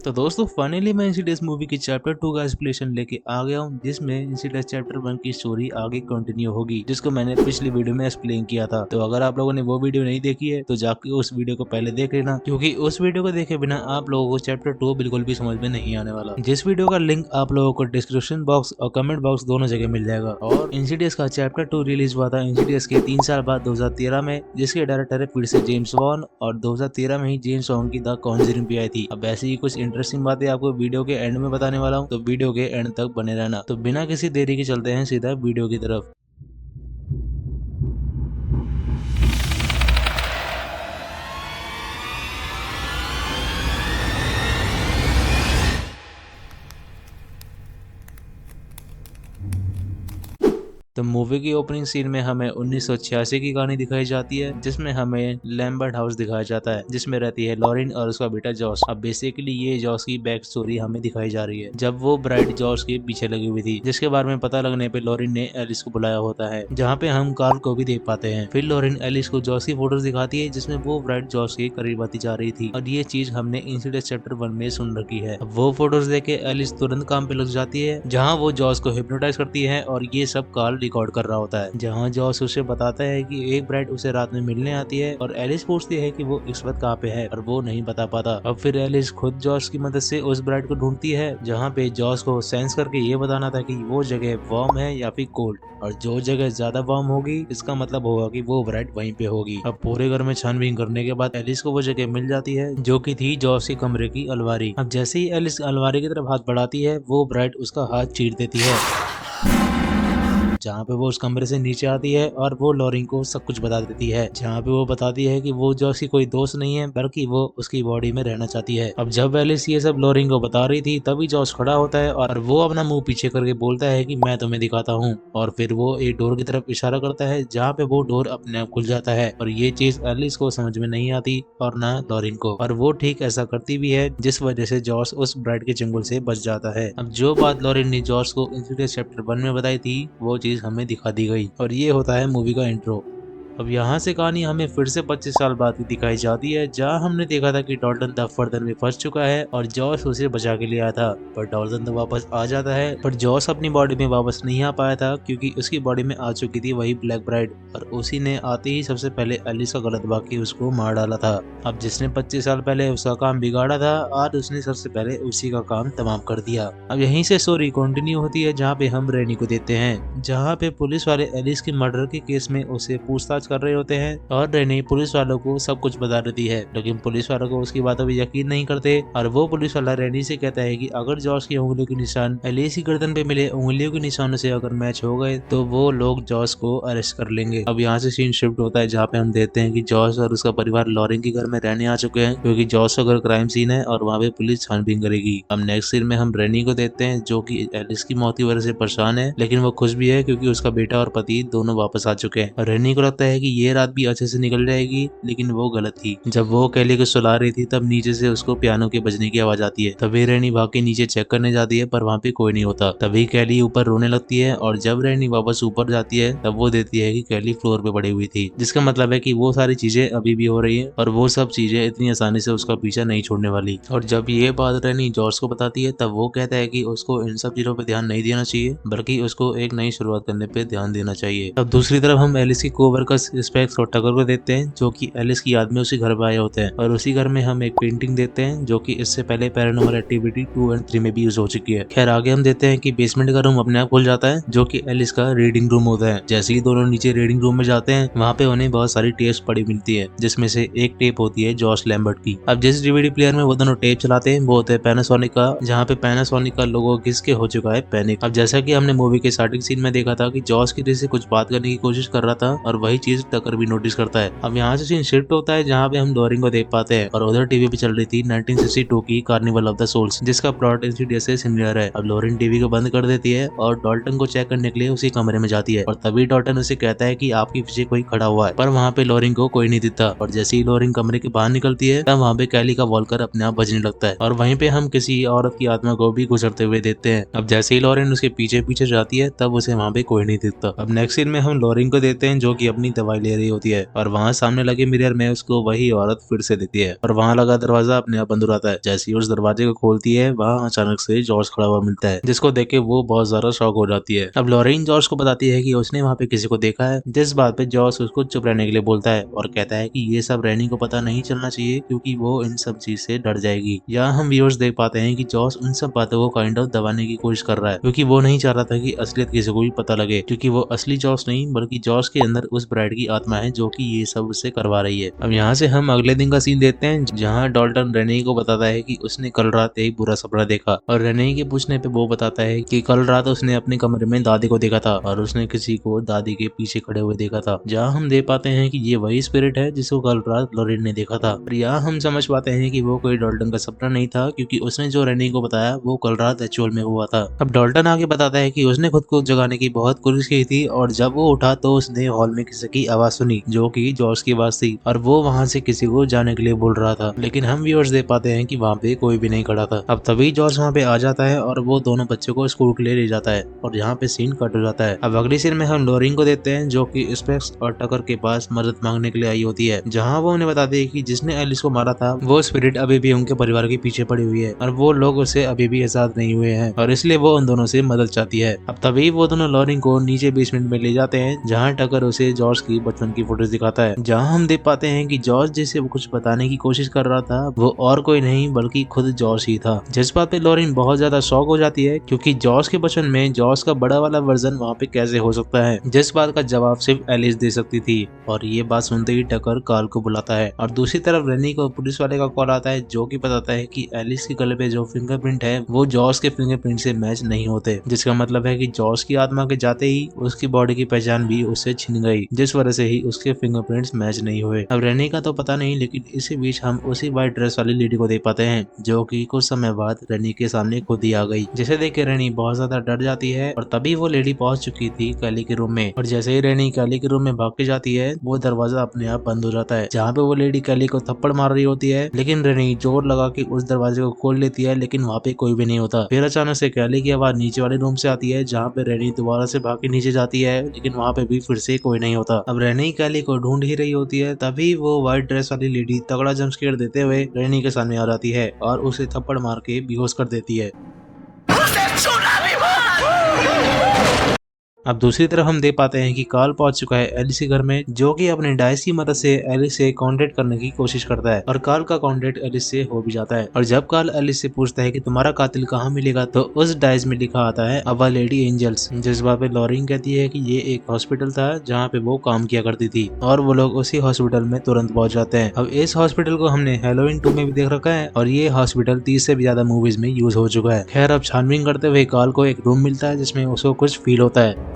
तो दोस्तों फाइनली मैं इंसिडियस मूवी की चैप्टर 2 का एक्सप्लेनेशन लेके आ गया हूँ, जिसमें इंसिडियस चैप्टर 1 की स्टोरी आगे कंटिन्यू होगी, जिसको मैंने पिछली वीडियो में एक्सप्लेन किया था। तो अगर आप लोगों ने वो वीडियो नहीं देखी है तो जाके उस वीडियो को पहले देख लेना, क्योंकि उस वीडियो को देखे बिना आप लोगों को चैप्टर 2 बिल्कुल भी समझ में नहीं आने वाला। जिस वीडियो का लिंक आप लोगों को डिस्क्रिप्शन बॉक्स और कमेंट बॉक्स दोनों जगह मिल जाएगा। और इंसिडियस का चैप्टर 2 रिलीज हुआ था इंसिडियस के 3 साल बाद 2013 में, जिसके डायरेक्टर है फिर से जेम्स वॉन, और 2013 में ही जेम्स वॉन की द कॉन्जरिंग भी आई थी। अब ऐसी ही कुछ इंटरेस्टिंग बातें आपको वीडियो के एंड में बताने वाला हूँ, तो वीडियो के एंड तक बने रहना। तो बिना किसी देरी के चलते हैं सीधा वीडियो की तरफ। तो मूवी की ओपनिंग सीन में हमें 1986 की कहानी दिखाई जाती है, जिसमें हमें लैम्बर्ट हाउस दिखाया जाता है, जिसमें रहती है लॉरिन और उसका बेटा जॉस। अब बेसिकली ये जॉस की बैक स्टोरी हमें दिखाई जा रही है, जब वो ब्राइड जॉस के पीछे लगी हुई थी, जिसके बारे में पता लगने पे लॉरिन ने एलिस को बुलाया होता है, जहाँ पे हम कार्ल को भी देख पाते हैं। फिर लॉरिन एलिस को जॉस की फोटोज दिखाती है, जिसमें वो ब्राइड जॉस के करीब आती जा रही थी, और ये चीज हमने इंसिडेंट चैप्टर 1 में सुन रखी है। अब वो फोटोज देख के एलिस तुरंत काम पे लग जाती है, जहाँ वो जॉस को हिप्नोटाइज करती है, और ये सब कार्ल रिकॉर्ड कर रहा होता है। जहाँ जॉस उसे बताता है कि एक ब्राइड उसे रात में मिलने आती है, और एलिस पूछती है कि वो इस वक्त कहाँ पे है, और वो नहीं बता पाता। अब फिर एलिस खुद जॉस की मदद से उस ब्राइड को ढूंढती है, जहाँ पे जॉस को सेंस करके ये बताना था कि वो जगह वार्म है या फिर कोल्ड, और जो जगह ज्यादा वार्म होगी इसका मतलब होगा कि वो ब्राइड वहीं पे होगी। अब पूरे घर में छानबीन करने के बाद एलिस को वो जगह मिल जाती है, जो कि थी जॉस के कमरे की अलमारी। अब जैसे ही एलिस अलमारी की तरफ हाथ बढ़ाती है, वो ब्राइड उसका हाथ चीर देती है, जहाँ पे वो उस कमरे से नीचे आती है और वो लॉरिन को सब कुछ बता देती है, जहाँ पे वो बताती है कि वो जॉस की कोई दोस्त नहीं है, बल्कि वो उसकी बॉडी में रहना चाहती है। अब जब एलिस ये सब लॉरिन को बता रही थी, तभी जॉस खड़ा होता है और वो अपना मुंह पीछे करके बोलता है कि मैं तुम्हें दिखाता हूँ, और फिर वो एक डोर की तरफ इशारा करता है, जहाँ पे वो डोर अपने आप खुल जाता है। और ये चीज एलिस को समझ में नहीं आती और ना लॉरिन को, और वो ठीक ऐसा करती भी है, जिस वजह से जॉस उस ब्राइड के चंगुल से बच जाता है। अब जो बात लॉरिन ने जॉस को इंसिडियस चैप्टर 1 में बताई थी, वो चीज हमें दिखा दी गई, और ये होता है मूवी का इंट्रो। अब यहाँ से कहानी हमें फिर से 25 साल बाद की दिखाई जाती है, जहाँ हमने देखा था कि डॉल्टन द फर्दर में फंस चुका है और जॉस उसे बचा के ले आया था, पर डॉल्टन तो वापस आ जाता है, पर जॉस अपनी बॉडी में वापस नहीं आ पाया था, क्योंकि उसकी बॉडी में आ चुकी थी वही ब्लैक ब्राइड, और उसी ने आते ही सबसे पहले एलिस का गलत वाक्य उसको मार डाला था। अब जिसने 25 साल पहले उसका काम बिगाड़ा था, आज उसने सबसे पहले उसी का काम तमाम कर दिया। अब यहीं से स्टोरी कंटिन्यू होती है, जहाँ पे हम रेनी को देखते हैं, जहाँ पे पुलिस वाले एलिस के मर्डर के केस में उसे पूछताछ कर रहे होते हैं, और रेनी पुलिस वालों को सब कुछ बता देती है, लेकिन पुलिस वालों को उसकी बातों पर यकीन नहीं करते, और वो पुलिस वाला रेनी से कहता है कि अगर जॉस की उंगलियों के निशान एलिस की गर्दन पे मिले उंगलियों के निशानों से अगर मैच हो गए, तो वो लोग जॉस को अरेस्ट कर लेंगे। अब यहाँ से सीन शिफ्ट होता है, जहाँ पे हम देखते हैं कि जॉस और उसका परिवार लॉरिन के घर में रहने आ चुके हैं, क्योंकि जॉस का घर क्राइम सीन है और वहाँ पे पुलिस छानबीन करेगी। अब नेक्स्ट सीन में हम रेनी को देखते हैं, जो कि एलिस की मौत की वजह से परेशान है, लेकिन वो खुश भी है क्योंकि उसका बेटा और पति दोनों वापस आ चुके हैं। रेनी को लगता है कि ये रात भी अच्छे से निकल जाएगी, लेकिन वो गलत थी। जब वो कैली को सुला रही थी, तब नीचे से उसको पियानो के बजने की आवाज आती है। तभी रेनी भाग के नीचे चेक करने जाती है, पर वहाँ पे कोई नहीं होता। तभी कैली ऊपर रोने लगती है, और जब रेनी वापस ऊपर जाती है, तब वो देखती है कि कैली फ्लोर पे पड़ी हुई थी, जिसका मतलब है कि वो सारी चीजें अभी भी हो रही है, और वो सब चीजें इतनी आसानी से उसका पीछा नहीं छोड़ने वाली। और जब ये बात रेनी जॉर्ज को बताती है, तब वो कहता है कि उसको इन सब चीजों पे ध्यान नहीं देना चाहिए, बल्कि उसको एक नई शुरुआत करने पे ध्यान देना चाहिए। अब दूसरी तरफ हम एलिस की कोवर्कर्स स्पेक्स और टगर को देखते हैं, जो कि एलिस की याद में उसी घर पे आए होते हैं, और उसी घर में हम एक पेंटिंग देखते हैं, जो कि इससे पहले पैरानॉर्मल एक्टिविटी 2 और 3 में भी यूज हो चुकी है। खैर आगे हम देखते हैं कि बेसमेंट का रूम अपने आप खुल जाता है, जो कि एलिस का रीडिंग रूम होता है। जैसे ही दोनों नीचे रीडिंग रूम में जाते हैं, वहाँ पे उन्हें बहुत सारी टेप्स पड़ी मिलती है, जिसमें से एक टेप होती है जॉस लैम्बर्ट की। अब जिस डीवीडी प्लेयर में वो दोनों टेप चलाते हैं, वो होता है पैनासोनिक का, जहाँ पे पैनासोनिक का लोगो घिस के हो चुका है पैनिक। अब जैसा कि हमने मूवी के स्टार्टिंग सीन में देखा था कि जॉस किसी से कुछ बात करने की कोशिश कर रहा था, और वही चीज टकर भी नोटिस करता है। अब यहाँ से सीन शिफ्ट होता है, जहाँ पे हम लॉरिन को देख पाते हैं, और उधर टीवी पे चल रही थी 1962 की कार्निवल ऑफ द सोल्स, जिसका प्लॉट इंसिडियस से सिमिलर है। अब लॉरिन टीवी को बंद कर देती है और डॉल्टन को चेक करने के लिए उसी कमरे में जाती है, और तभी डॉल्टन उसे कहता है कि आपके पीछे कोई खड़ा हुआ है, पर वहाँ पे लॉरिन को कोई नहीं दिखता। और जैसे ही लॉरिन कमरे के बाहर निकलती है, तब वहाँ पे कैली का वॉलकर अपने आप बजने लगता है, और वहीं पे हम किसी औरत की आत्मा को भी गुजरते हुए देखते हैं। अब जैसे ही लॉरिन उसके पीछे पीछे जाती है, तब उसे वहाँ पे कोई नहीं दिखता। अब नेक्स्ट सीन में हम लॉरिन को देखते हैं, जो कि अपनी दवाई ले रही होती है और वहाँ सामने लगे मिरर में उसको वही औरत फिर से दिखती है और वहाँ लगा दरवाजा अपने आप बंद हो जाता है। जैसे ही उस दरवाजे को खोलती है वहाँ अचानक से जॉर्ज खड़ा हुआ मिलता है, जिसको देख के वो बहुत ज्यादा शॉक हो जाती है। अब लॉरेन जॉर्ज को बताती है कि उसने वहाँ पे किसी को देखा है, जिस बात पे जॉर्ज उसको चुप रहने के लिए बोलता है और कहता है कि ये सब रैनी को पता नहीं चलना चाहिए क्योंकि वो इन सब चीज से डर जाएगी। यहाँ हम व्यूअर्स देख पाते हैं कि जॉर्ज उन सब बातों को काइंड ऑफ दबाने की कोशिश कर रहा है क्योंकि वो नहीं चाह रहा था कि असलियत किसी को भी पता लगे, क्योंकि वो असली जॉर्ज नहीं बल्कि जॉर्ज के अंदर उस ब्राइड की आत्मा है जो कि ये सब उससे करवा रही है। अब यहाँ से हम अगले दिन का सीन देखते हैं जहाँ डाल्टन रेनी को बताता है कि उसने कल रात एक बुरा सपना देखा और रेनी के पूछने पे वो बताता है कि कल रात उसने अपने कमरे में दादी को देखा था और उसने किसी को दादी के पीछे खड़े हुए देखा था। जहाँ हम देख पाते हैं कि ये वही स्पिरिट है जिसको कल रात लॉरेन ने देखा था। और यहाँ हम समझ पाते हैं कि वो कोई डाल्टन का सपना नहीं था क्योंकि उसने जो रेनी को बताया वो कल रात एक्चुअल में हुआ था। अब डाल्टन आगे बताता है कि उसने खुद को जगाने की बहुत कोशिश की थी और जब वो उठा तो उसने हॉल में किसी की आवाज सुनी जो कि जॉर्ज की आवाज थी और वो वहाँ से किसी को जाने के लिए बोल रहा था, लेकिन हम व्यूअर्स देख पाते हैं कि वहाँ पे कोई भी नहीं खड़ा था। अब तभी जॉर्ज वहाँ पे आ जाता है और वो दोनों बच्चों को स्कूल के लिए ले जाता है और यहाँ पे सीन कट हो जाता है। अब अगली सीन में हम लॉरेन को देखते हैं जो कि स्पेक्स और टकर के पास मदद मांगने के लिए आई होती है, जहाँ वो उन्हें बताती है कि जिसने एलिस को मारा था वो स्पिरिट अभी भी उनके परिवार के पीछे पड़ी हुई है और वो लोग उसे अभी भी आजाद नहीं हुए हैं और इसलिए वो उन दोनों से मदद चाहती है। अब तभी वो दोनों लॉरेन को नीचे बेसमेंट में ले जाते हैं जहाँ टकर उसे जॉर्ज की बचपन की फोटोज दिखाता है, जहाँ हम देख पाते हैं कि जॉर्ज जिसे वो कुछ बताने की कोशिश कर रहा था वो और कोई नहीं बल्कि खुद जॉर्ज ही था। जिस बात पे लॉरेन बहुत ज्यादा शॉक हो जाती है क्योंकि जॉर्ज के बचपन में जॉर्ज का बड़ा वाला वर्जन वहाँ पे कैसे हो सकता है, जिस बात का जवाब सिर्फ एलिस दे सकती थी। और ये बात सुनते ही टकर कार्ल को बुलाता है और दूसरी तरफ रेनी को पुलिस वाले का कॉल आता है जो कि बताता है कि एलिस के गले पे जो फिंगरप्रिंट है वो जॉर्ज के फिंगरप्रिंट से मैच नहीं होते, जिसका मतलब है कि जॉर्ज की आत्मा के जाते ही उसकी बॉडी की पहचान भी उससे छिन गई, जिस वजह से ही उसके फिंगरप्रिंट्स मैच नहीं हुए। अब रेनी का तो पता नहीं, लेकिन इसी बीच हम उसी व्हाइट ड्रेस वाली लेडी को देख पाते हैं जो कि कुछ समय बाद रेनी के सामने खुद ही आ गई, जिसे देख के रेनी बहुत ज्यादा डर जाती है। और तभी वो लेडी पहुंच चुकी थी कैली के रूम में और जैसे ही रेनी कैली के रूम में भाग के जाती है वो दरवाजा अपने आप बंद हो जाता है, जहाँ पे वो लेडी कैली को थप्पड़ मार रही होती है, लेकिन रेनी जोर लगा के उस दरवाजे को खोल लेती है, लेकिन वहाँ पे कोई भी नहीं होता। फिर अचानक से कैली की आवाज नीचे वाले रूम से आती है जहाँ पे रेनी दोबारा से भाग के नीचे जाती है, लेकिन वहाँ पे भी फिर से कोई नहीं होता। अब रेनी कैली को ढूंढ ही रही होती है, तभी वो व्हाइट ड्रेस वाली लेडी तगड़ा जंप स्केयर देते हुए रेनी के सामने आ जाती है और उसे थप्पड़ मार के बेहोश कर देती है। अब दूसरी तरफ हम देख पाते हैं कि कार्ल पहुंच चुका है एलिस के घर में, जो कि अपने डाइस की मदद से एलिस से कांटेक्ट करने की कोशिश करता है और कार्ल का कांटेक्ट एलिस से हो भी जाता है। और जब कार्ल एलिस से पूछता है कि तुम्हारा कातिल कहाँ मिलेगा तो उस डाइस में लिखा आता है अवा लेडी एंजल्स, जिस बात पे लॉरेन कहती है कि ये एक हॉस्पिटल था जहाँ पे वो काम किया करती थी और वो लोग उसी हॉस्पिटल में तुरंत पहुंच जाते हैं। अब इस हॉस्पिटल को हमने हैलोवीन 2 में भी देख रखा है और ये हॉस्पिटल 30 से भी ज्यादा मूवीज में यूज हो चुका है। खैर अब छानबीन करते हुए कार्ल को एक रूम मिलता है जिसमें उसको कुछ फील होता है,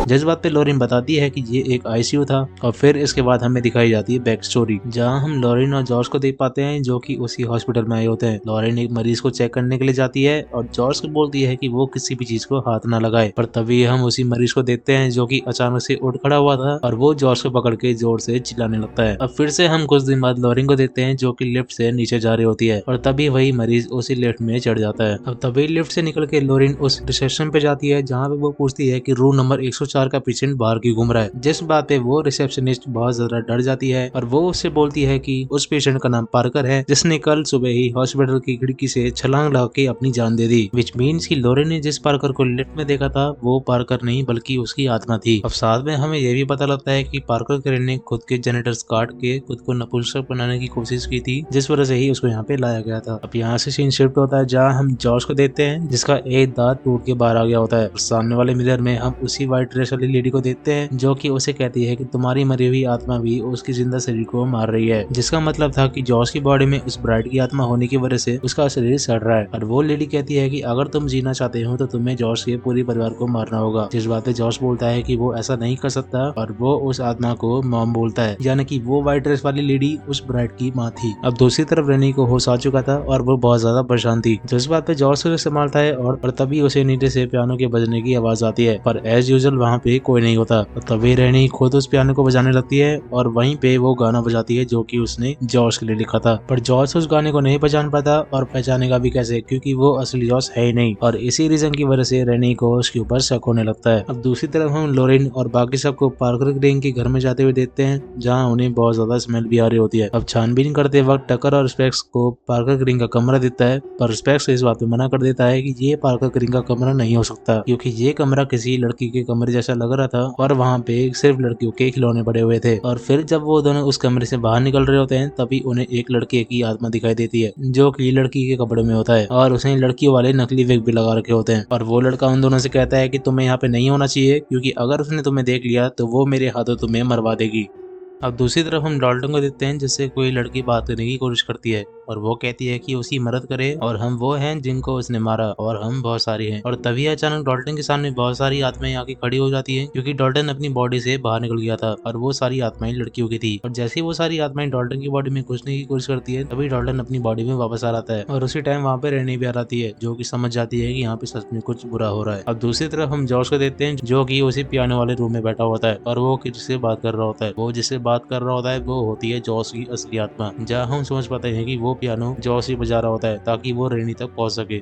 जिस बात पे लॉरेन बताती है कि ये एक आईसीयू था। और फिर इसके बाद हमें दिखाई जाती है बैक स्टोरी, जहाँ हम लॉरेन और जॉर्ज को देख पाते हैं जो कि उसी हॉस्पिटल में आए होते हैं। लॉरेन एक मरीज को चेक करने के लिए जाती है और जॉर्ज को बोलती है कि वो किसी भी चीज को हाथ ना लगाए, पर तभी हम उसी मरीज को देखते हैं जो कि अचानक से उठ खड़ा हुआ था और वो जॉर्ज को पकड़ के जोर से चिल्लाने लगता है। अब फिर से हम कुछ दिन बाद लॉरेन को देखते हैं जो कि लिफ्ट से नीचे जा रही होती है और तभी वही मरीज उसी लिफ्ट में चढ़ जाता है। अब तभी लिफ्ट से निकल के लॉरेन उस रिसेप्शन पे जाती है जहाँ पे वो पूछती है कि रूम नंबर 104 का पेशेंट बाहर की घूम रहा है, जिस बात पे वो रिसेप्शनिस्ट बहुत ज्यादा डर जाती है और वो उससे बोलती है कि उस पेशेंट का नाम पार्कर है जिसने कल सुबह ही हॉस्पिटल की खिड़की से छलांग लगा के अपनी जान दे दी, विच मीन्स कि लॉरेन ने जिस पार्कर को लिफ्ट में देखा था वो पार्कर नहीं बल्कि उसकी आत्मा थी। अब साथ में हमें यह भी पता लगता है कि पार्कर करेन ने खुद के जेनेटर्स काट के खुद को नपुंसक बनाने की कोशिश की थी, जिस वजह से ही उसको यहाँ पे लाया गया था। अब यहाँ से सीन शिफ्ट होता है जहाँ हम जॉर्ज को देखते हैं जिसका एक दांत टूट के बाहर आ गया होता है और सामने वाले मिरर में हम उसी व्हाइट ड्रेस वाली लेडी को देखते हैं जो कि उसे कहती है कि तुम्हारी मरी हुई आत्मा भी उसकी जिंदा शरीर को मार रही है, जिसका मतलब था कि जॉर्ज की बॉडी में उस ब्राइड की आत्मा होने की वजह से उसका शरीर सड़ रहा है। और वो लेडी कहती है कि अगर तुम जीना चाहते हो तो तुम्हें जॉर्ज के पूरे परिवार को मारना होगा, जिस बात पे जॉर्ज बोलता है कि वो ऐसा नहीं कर सकता और वो उस आत्मा को मॉम बोलता है, यानी कि वो व्हाइट ड्रेस वाली लेडी उस ब्राइड की माँ थी। अब दूसरी तरफ रेनी को होश आ चुका था और वो बहुत ज्यादा परेशान थी, जिस बात पे जॉर्ज उसे संभालता है और तभी उसे नीचे से पियानो के बजने की आवाज आती है। पर एज यूजुअल वहाँ वहाँ पे कोई नहीं होता। तभी रेनी खुद उस पियानो को बजाने लगती है और वहीं पे वो गाना बजाती है जो कि उसने जॉर्ज के लिए लिखा था। पर जॉर्ज उस गाने को नहीं पहचान पाता और पहचानेगा भी कैसे, क्योंकि वो असली जॉर्ज है ही नहीं। और इसी रीजन की वजह से रेनी को उसके ऊपर शक होने लगता है। अब दूसरी तरफ हम लोरेन और बाकी सबको पार्कर ग्रीन के घर में जाते हुए देखते हैं, जहाँ उन्हें बहुत ज्यादा स्मेल भी आ रही होती है। अब छानबीन करते वक्त टकर और स्पेक्स को पार्कर ग्रीन का कमरा दिखता है, पर स्पेक्स इस बात पे मना कर देता है कि ये पार्कर ग्रीन का कमरा नहीं हो सकता, क्योंकि ये कमरा किसी लड़की के कमरे जैसा लग रहा था और वहाँ पे सिर्फ लड़कियों के खिलौने पड़े हुए थे। और फिर जब वो दोनों उस कमरे से बाहर निकल रहे होते हैं तभी उन्हें एक लड़के की आत्मा दिखाई देती है, जो कि लड़की के कपड़े में होता है और उसने लड़कियों वाले नकली विग भी लगा रखे होते हैं। और वो लड़का उन दोनों से कहता है कि तुम्हें यहाँ पे नहीं होना चाहिए, क्योंकि अगर उसने तुम्हें देख लिया तो वो मेरे हाथों तुम्हें मरवा देगी। अब दूसरी तरफ हम डाल्टन को देखते हैं, जिससे कोई लड़की बात करने की कोशिश करती है और वो कहती है कि उसकी मदद करे और हम वो हैं जिनको उसने मारा और हम बहुत सारी हैं। और तभी अचानक डाल्टन के सामने बहुत सारी आत्माएं आके खड़ी हो जाती हैं, क्योंकि डाल्टन अपनी बॉडी से बाहर निकल गया था और वो सारी आत्माएं लड़कियों की थी। और जैसे ही वो सारी आत्माएं डाल्टन की बॉडी में घुसने की कोशिश करती है तभी डाल्टन अपनी बॉडी में वापस आ जाता है और उसी टाइम वहाँ पे रेनी भी आ जाती है, जो की समझ जाती है कि यहाँ पे सच में कुछ बुरा हो रहा है। अब दूसरी तरफ हम जॉर्ज को देखते हैं, जो की उसी पियानो वाले रूम में बैठा होता है और वो किससे बात कर रहा होता है। वो जिससे बात कर रहा होता है वो होती है जॉर्ज की असली आत्मा, जहाँ हम समझ पाते हैं कि वो पियानो जॉर्ज बजा रहा होता है ताकि वो रेनी तक पहुंच सके।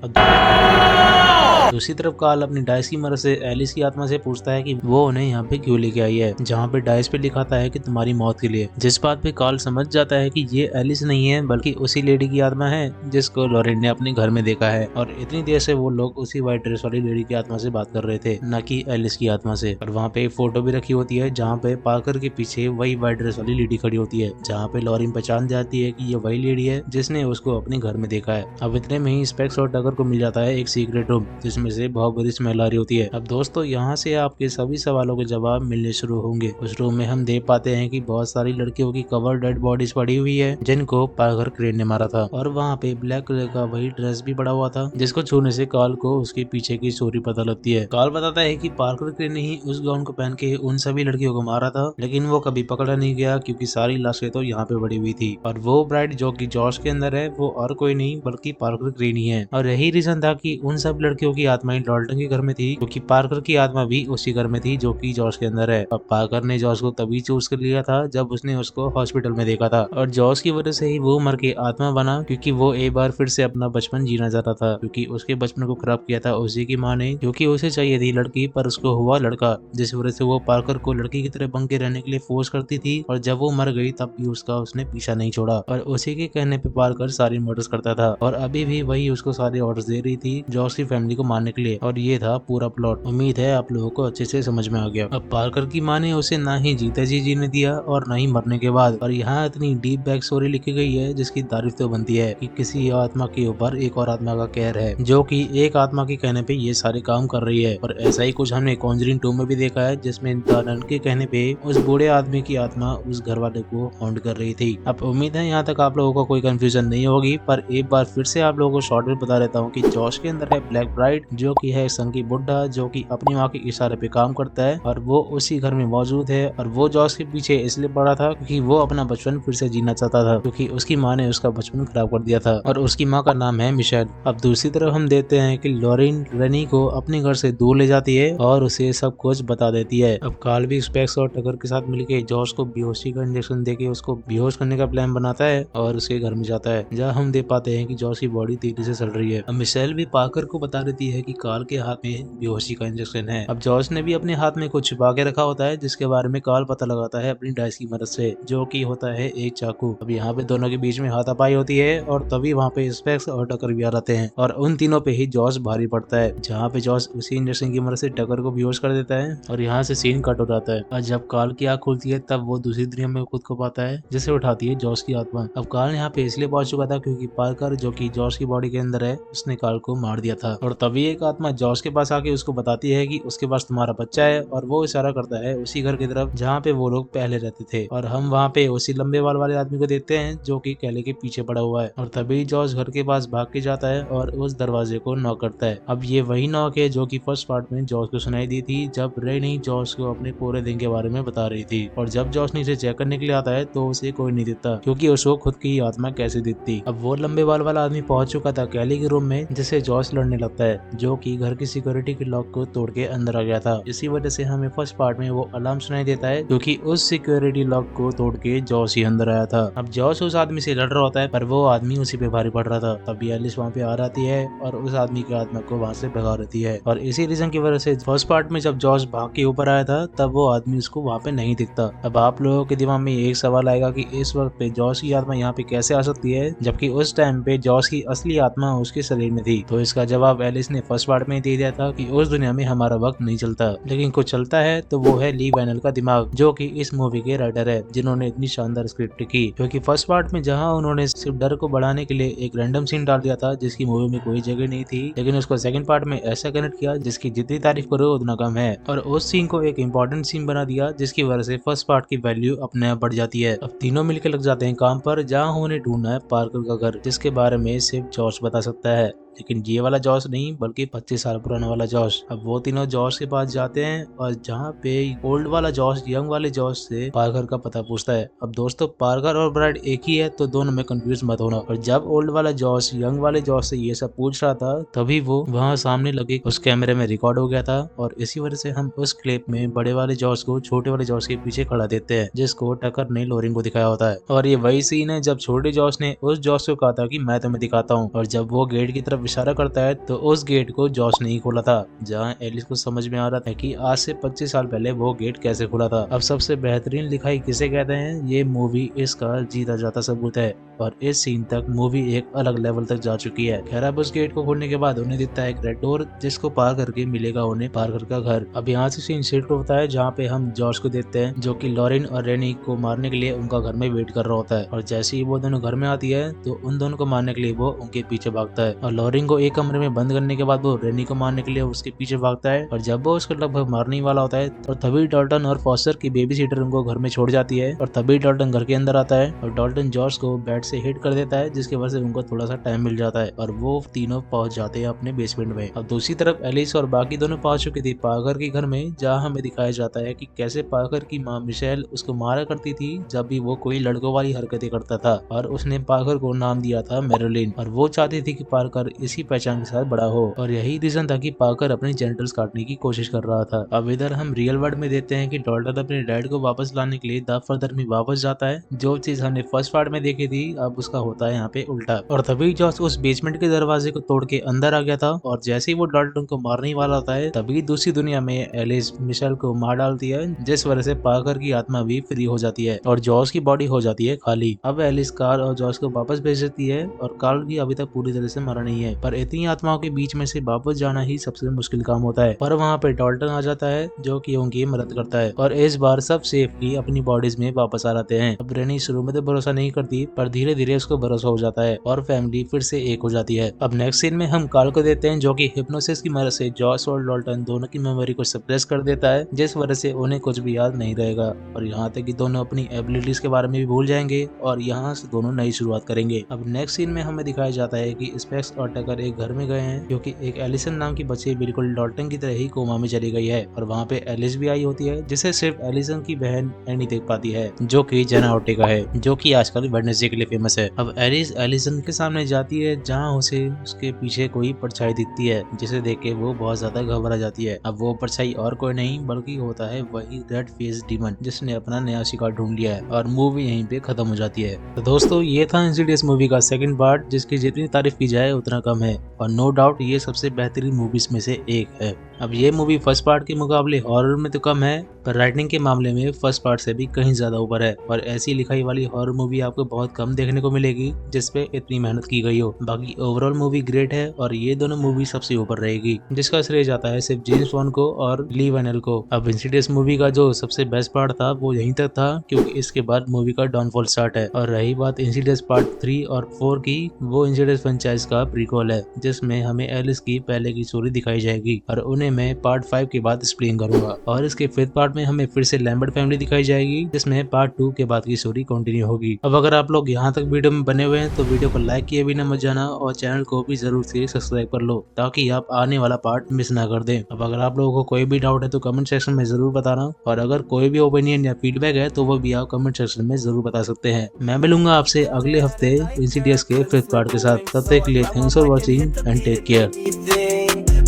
दूसरी तरफ कार्ल अपनी डाइस की मदद से एलिस की आत्मा से पूछता है कि वो उन्हें यहाँ पे क्यों लेके आई है, जहाँ पे डाइस पे लिखा था है कि तुम्हारी मौत के लिए। जिस बात पे कार्ल समझ जाता है कि ये एलिस नहीं है बल्कि उसी लेडी की आत्मा है जिसको लॉरेन ने अपने घर में देखा है। और इतनी देर से वो लोग उसी व्हाइट ड्रेस वाली लेडी की आत्मा से बात कर रहे थे, न कि एलिस की आत्मा से। और वहाँ पे एक फोटो भी रखी होती है जहाँ पे पार्कर के पीछे वही व्हाइट ड्रेस वाली लेडी खड़ी होती है, जहाँ पे लॉरेन पहचान जाती है कि ये वही लेडी है जिसने उसको अपने घर में देखा है। अब इतने में ही स्पेक्स और टगर को मिल जाता है एक सीक्रेट रूम, जिसमें से बहुत बड़ी स्मेल आ रही होती है। अब दोस्तों यहाँ से आपके सभी सवालों के जवाब मिलने शुरू होंगे। उस रूम में हम देख पाते हैं कि बहुत सारी लड़कियों की कवर डेड बॉडीज पड़ी हुई है जिनको पार्कर क्रेन ने मारा था। और वहाँ पे ब्लैक कलर का वही ड्रेस भी पड़ा हुआ था जिसको छूने से कार्ल को उसके पीछे की स्टोरी पता लगती है। कार्ल बताता है कि पार्कर क्रेन ने ही उस गाउन को पहन के उन सभी लड़कियों को मारा था, लेकिन वो कभी पकड़ा नहीं गया क्योंकि सारी लाशें तो यहाँ पे पड़ी हुई थी। और वो ब्राइड जो कि जॉर्ज के अंदर है वो और कोई नहीं बल्कि पार्कर क्रेन ही है। और यही रीजन था कि उन सब लड़कियों की आत्माएं डाल्टन के घर में थी, क्योंकि पार्कर की आत्मा भी उसी घर में थी जो कि जॉर्ज के अंदर है। और पार्कर ने जॉर्ज को तभी चूज कर लिया था जब उसने उसको हॉस्पिटल में देखा था, और जॉर्ज की वजह से ही वो मर के आत्मा बना, क्योंकि वो एक बार फिर से अपना बचपन जीना चाहता था, क्योंकि उसके बचपन को खराब किया था उसी की माँ ने, क्योंकि उसे चाहिए थी लड़की पर उसको हुआ लड़का, जिस वजह से वो पार्कर को लड़की की तरह बन के रहने के लिए फोर्स करती थी। और जब वो मर गई तब भी उसका उसने पीछा नहीं छोड़ा और उसी के कहने पे पार्कर सारी मर्डर्स करता था। और अभी भी वही उसको सारे ऑर्डर्स दे रही थी जॉर्ज की फैमिली को मारने के लिए। और ये था पूरा प्लॉट। उम्मीद है आप लोगों को अच्छे से समझ में आ गया। अब पार्कर की माँ ने उसे ना ही जीते जी जीने दिया और ना ही मरने के बाद। और यहाँ इतनी डीप बैक स्टोरी लिखी गई है जिसकी तारीफ तो बनती है कि किसी आत्मा के ऊपर एक और आत्मा का कहर है, जो कि एक आत्मा के कहने पे ये सारे काम कर रही है। और ऐसा ही कुछ हमने कॉन्जरिंग 2 में भी देखा है, जिसमें दानन के कहने पे उस बूढ़े आदमी की आत्मा उस घर वाले को हॉन्ट कर रही थी। अब उम्मीद है यहाँ तक आप लोगों को कोई कंफ्यूजन नहीं होगी, पर एक बार फिर से आप लोगों को शॉर्ट में बता देता हूँ कि जॉर्ज के अंदर है ब्लैक ब्राइड, जो कि है संगी बुड्ढा, जो कि अपनी माँ के इशारे पे काम करता है और वो उसी घर में मौजूद है। और वो जॉर्ज के पीछे इसलिए पड़ा था क्योंकि वो अपना बचपन फिर से जीना चाहता था, क्योंकि उसकी माँ ने उसका बचपन खराब कर दिया था और उसकी माँ का नाम है मिशेल। अब दूसरी तरफ हम देखते हैं कि लॉरेन रेनी को अपने घर से दूर ले जाती है और उसे सब कुछ बता देती है। अब कार्ल भी स्पेक्स और टगर के साथ मिलकर जॉर्ज को बेहोशी का इंजेक्शन देके उसको बेहोश करने का प्लान बनाता है और उसके घर में जाता है, जहाँ हम देख पाते हैं कि जॉर्ज की बॉडी तेजी से चल रही है। अब मिशेल भी पार्कर को बता देती है कि कार्ल के हाथ में बेहोशी का इंजेक्शन है। अब जॉर्ज ने भी अपने हाथ में कुछ छुपा के रखा होता है, जिसके बारे में कार्ल पता लगाता है अपनी डाइस की मदद से, जो कि होता है एक चाकू। अब यहाँ पे दोनों के बीच में हाथापाई होती है और तभी वहाँ पे स्पेक्स और टकर भी आ जाते हैं और उन तीनों पे ही जॉर्ज भारी पड़ता है, जहाँ पे जॉर्ज उसी इंजेक्शन की मदद से टकर को बेहोश कर देता है और यहाँ से सीन कट हो जाता है। और जब कार्ल की आँख खुलती है तब वो दूसरी दुनिया में खुद को पाता है, जिसे उठाती है जॉर्ज की आत्मा। अब कार्ल यहाँ पे इसलिए पहुंच चुका था क्योंकि पार्कर, जो कि जॉर्ज की बॉडी के अंदर है, उसने कार्ल को मार दिया था। और तभी एक आत्मा जॉर्ज के पास आके उसको बताती है कि उसके पास तुम्हारा बच्चा है, और वो इशारा करता है उसी घर की तरफ जहाँ पे वो लोग पहले रहते थे। और हम वहाँ पे उसी लंबे बाल वाले आदमी को देखते हैं जो कि कैले के पीछे पड़ा हुआ है। और तभी जॉर्ज घर के पास भाग के जाता है और उस दरवाजे को नॉक करता है। अब ये वही नॉक है जो कि फर्स्ट पार्ट में जॉर्ज को सुनाई दी थी, जब रेनी जॉर्ज को अपने पूरे दिन के बारे में बता रही थी। और जब जॉर्ज नीचे चेक करने के लिए आता है तो उसे कोई नहीं दिखता, क्योंकि उसको खुद की आत्मा कैसे दिखती। अब वो लंबे बाल वाला आदमी पहुंच चुका था कैली के रूम में, जिससे जॉर्ज लड़ने लगता है। जो कि घर की सिक्योरिटी के लॉक को तोड़ के अंदर आ गया था। इसी वजह से हमें फर्स्ट पार्ट में वो अलार्म सुनाई देता है क्योंकि उस सिक्योरिटी लॉक को तोड़ के जॉस ही अंदर आया था। अब जॉस उस आदमी से लड़ रहा होता है पर वो आदमी उसी पे भारी पड़ रहा था। तभी एलिस वहाँ पे आ जाती है और उस आदमी की आत्मा को वहाँ से भगा देती है। और इसी रीजन की वजह से फर्स्ट पार्ट में जब जॉस भाग के ऊपर आया था तब वो आदमी उसको वहाँ पे नहीं दिखता। अब आप लोगों के दिमाग में एक सवाल आएगा कि इस वक्त पे जॉस की आत्मा यहाँ पे कैसे आ सकती है जबकि उस टाइम पे जॉस की असली आत्मा उसके शरीर में थी। तो इसका जवाब एलिस ने फर्स्ट पार्ट में दे दिया था कि उस दुनिया में हमारा वक्त नहीं चलता, लेकिन कुछ चलता है तो वो है ली वैनल का दिमाग, जो कि इस मूवी के राइटर है जिन्होंने इतनी शानदार स्क्रिप्ट लिखी। क्योंकि फर्स्ट पार्ट में जहाँ उन्होंने सिर्फ डर को बढ़ाने के लिए एक रैंडम सीन डाल दिया था जिसकी मूवी में कोई जगह नहीं थी, लेकिन उसको सेकंड पार्ट में ऐसा कनेक्ट किया जिसकी जितनी तारीफ करो उतना कम है और उस सीन को एक इम्पोर्टेंट सीन बना दिया जिसकी वजह से फर्स्ट पार्ट की वैल्यू अपने आप बढ़ जाती है। अब तीनों मिलकर लग जाते हैं काम पर जहाँ उन्हें ढूंढना है पार्कर का घर, जिसके बारे में सिर्फ जॉर्ज बता सकता है, लेकिन ये वाला जॉर्ज नहीं बल्कि 25 साल पुराना वाला जॉर्ज। अब वो तीनों जॉर्ज के पास जाते हैं और जहाँ पे ओल्ड वाला जॉर्ज यंग वाले जॉर्ज से पार्कर का पता पूछता है। अब दोस्तों पार्कर और ब्राइड एक ही है तो दोनों में कंफ्यूज मत होना। और जब ओल्ड वाला जॉर्ज यंग वाले जॉर्ज से ये सब पूछ रहा था तभी वो वहाँ सामने लगे उस कैमरे में रिकॉर्ड हो गया था और इसी वजह से हम उस क्लिप में बड़े वाले जॉर्ज को छोटे वाले जॉर्ज के पीछे खड़ा देते हैं जिसको टकर ने लोरिंग को दिखाया होता है। और ये वही सीन है जब छोटे जॉर्ज ने उस जॉर्ज को कहा था कि मैं तुम्हें दिखाता हूँ और जब वो गेट की तरफ इशारा करता है तो उस गेट को जॉर्ज ने ही खोला था, जहाँ एलिस को समझ में आ रहा था कि आज से 25 साल पहले वो गेट कैसे खुला था। अब सबसे बेहतरीन लिखाई किसे कहते हैं, ये मूवी इसका जीता जाता सबूत है और इस सीन तक मूवी एक अलग लेवल तक जा चुकी है। खैर अब उस गेट को खोलने के बाद उन्हें दिखता है एक रेड डोर जिसको पार करके मिलेगा उन्हें पार्कर का घर। अब यहाँ से सीन शिफ्ट होता है जहाँ पे हम जॉर्ज को देखते हैं जो कि लॉरेन और रेनी को मारने के लिए उनका घर में वेट कर रहा होता है और जैसे ही वो दोनों घर में आती है तो उन दोनों को मारने के लिए वो उनके पीछे भागता है और लॉरेन को एक कमरे में बंद करने के बाद वो रेनी को मारने के लिए उसके पीछे भागता है और जब वो उसको लगभग मारने वाला होता है और तभी डॉल्टन और फॉस्टर की बेबी सीटर उनको घर में छोड़ जाती है और तभी डॉल्टन घर के अंदर आता है और डॉल्टन जॉर्ज को बेड से हिट कर देता है जिसकी वजह से उनको थोड़ा सा टाइम मिल जाता है और वो तीनों पहुंच जाते हैं अपने बेसमेंट में। अब दूसरी तरफ एलिस और बाकी दोनों पहुंच चुकी थी पार्कर के घर में, जहाँ हमें दिखाया जाता है कि कैसे पार्कर की माँ मिशेल उसको मारा करती थी जब भी वो कोई लड़कों वाली हरकतें करता था और उसने पार्कर को नाम दिया था मैरिलिन और वो चाहती थी कि पार्कर इसी पहचान के साथ बड़ा हो और यही रीजन था कि पार्कर अपने जेनिटल्स काटने की कोशिश कर रहा था। अब इधर हम रियल वर्ल्ड में देखते हैं कि डॉल्टन अपने डैड को वापस लाने के लिए द फर्दर में वापस जाता है। जो चीज हमने फर्स्ट पार्ट में देखी थी अब उसका होता है यहाँ पे उल्टा और तभी जॉर्ज उस बेसमेंट के दरवाजे को तोड़ के अंदर आ गया था और जैसे ही वो डॉल्टन को मारने वाला होता है तभी दूसरी दुनिया में एलिस मिशेल को मार डालती है जिस वजह से पार्कर की आत्मा भी फ्री हो जाती है और जॉर्ज की बॉडी हो जाती है खाली। अब एलिस कार्ल और जॉर्ज को वापस भेज देती है और कार्ल भी अभी तक पूरी तरह से मरा नहीं है पर इतनी आत्माओं के बीच में से वापस जाना ही सबसे मुश्किल काम होता है। पर वहाँ पे डॉल्टन आ जाता है जो कि उनकी मदद करता है और इस बार सब सेफली अपनी बॉडीज में वापस आ जाते हैं। अब रेनी शुरू में तो भरोसा नहीं करती पर धीरे धीरे उसको भरोसा हो जाता है और फैमिली फिर से एक हो जाती है। अब नेक्स्ट सीन में हम कार्ल को देते हैं जो कि हिप्नोसिस की मदद से जॉर्ज और डॉल्टन दोनों की मेमोरी को सप्रेस कर देता है जिस वजह से उन्हें कुछ भी याद नहीं रहेगा और यहाँ तक कि दोनों अपनी एबिलिटीज के बारे में भी भूल जाएंगे और यहाँ से दोनों नई शुरुआत करेंगे। अब नेक्स्ट सीन में हमें दिखाया जाता है कि स्पेक्स और टकर एक घर में गए हैं क्योंकि एक एलिसन नाम की बच्ची बिल्कुल डॉल्टन की तरह ही कोमा में चली गई है और वहाँ पे एलिस भी आई होती है जिसे सिर्फ एलिसन की बहन एनी देख पाती है जो कि जेना ओर्टेगा है जो कि आजकल वेडनेसडे के लिए फेमस है। अब एलिस एलिसन के सामने जाती है जहाँ उसे उसके पीछे कोई परछाई दिखती है जिसे देख के वो बहुत ज्यादा घबरा जाती है। अब वो परछाई और कोई नहीं बल्कि होता है वही रेड फेस डीमन जिसने अपना नया शिकार ढूंढ लिया है और मूवी यहीं पे खत्म हो जाती है। तो दोस्तों ये था इंसिडियस मूवी का सेकंड पार्ट जिसकी जितनी तारीफ की जाए उतना कम है और नो डाउट ये सबसे बेहतरीन मूवीज में से एक है। अब ये मूवी फर्स्ट पार्ट के मुकाबले हॉरर में तो कम है पर राइटिंग के मामले में फर्स्ट पार्ट से भी कहीं ज्यादा ऊपर है और ऐसी लिखाई वाली हॉरर मूवी आपको बहुत कम देखने को मिलेगी जिसपे इतनी मेहनत की गई हो। बाकी ओवरऑल मूवी ग्रेट है और ये दोनों मूवी सबसे ऊपर रहेगी जिसका श्रेय जाता है सिर्फ जेम्स वॉन को और ली वैनल को। अब इंसिडियस मूवी का जो सबसे बेस्ट पार्ट था वो यहीं तक था क्योंकि इसके बाद मूवी का डाउनफॉल स्टार्ट है और रही बात इंसिडियस पार्ट 3 और 4 की, वो इंसिडियस फ्रेंचाइज का प्रीक्वल है जिसमें हमें एलिस की पहले की स्टोरी दिखाई जाएगी और उन्हें मैं पार्ट 5 के बाद एक्सप्लेन करूंगा और इसके 5th पार्ट में हमें फिर से लैम्बर्ट फैमिली दिखाई जाएगी जिसमें पार्ट 2 के बाद की स्टोरी कंटिन्यू होगी। अब अगर आप लोग यहाँ तक वीडियो में बने हुए हैं तो वीडियो को लाइक किए बिना मत जाना और चैनल को भी जरूर से सब्सक्राइब कर लो ताकि आप आने वाला पार्ट मिस ना कर दें। अब अगर आप लोगों को कोई भी डाउट है तो कमेंट सेक्शन में जरूर बताना और अगर कोई भी ओपिनियन या फीडबैक है तो वो भी आप कमेंट सेक्शन में जरूर बता सकते हैं। मैं मिलूंगा आपसे अगले हफ्ते इंसिडियस के 5th पार्ट के साथ। तब तक के लिए thanks for watching and take care.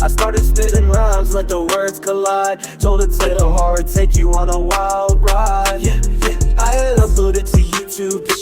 I started spitting rhymes, let the words collide. Told it to the horror, take you on a wild ride. Yeah, I had uploaded to YouTube.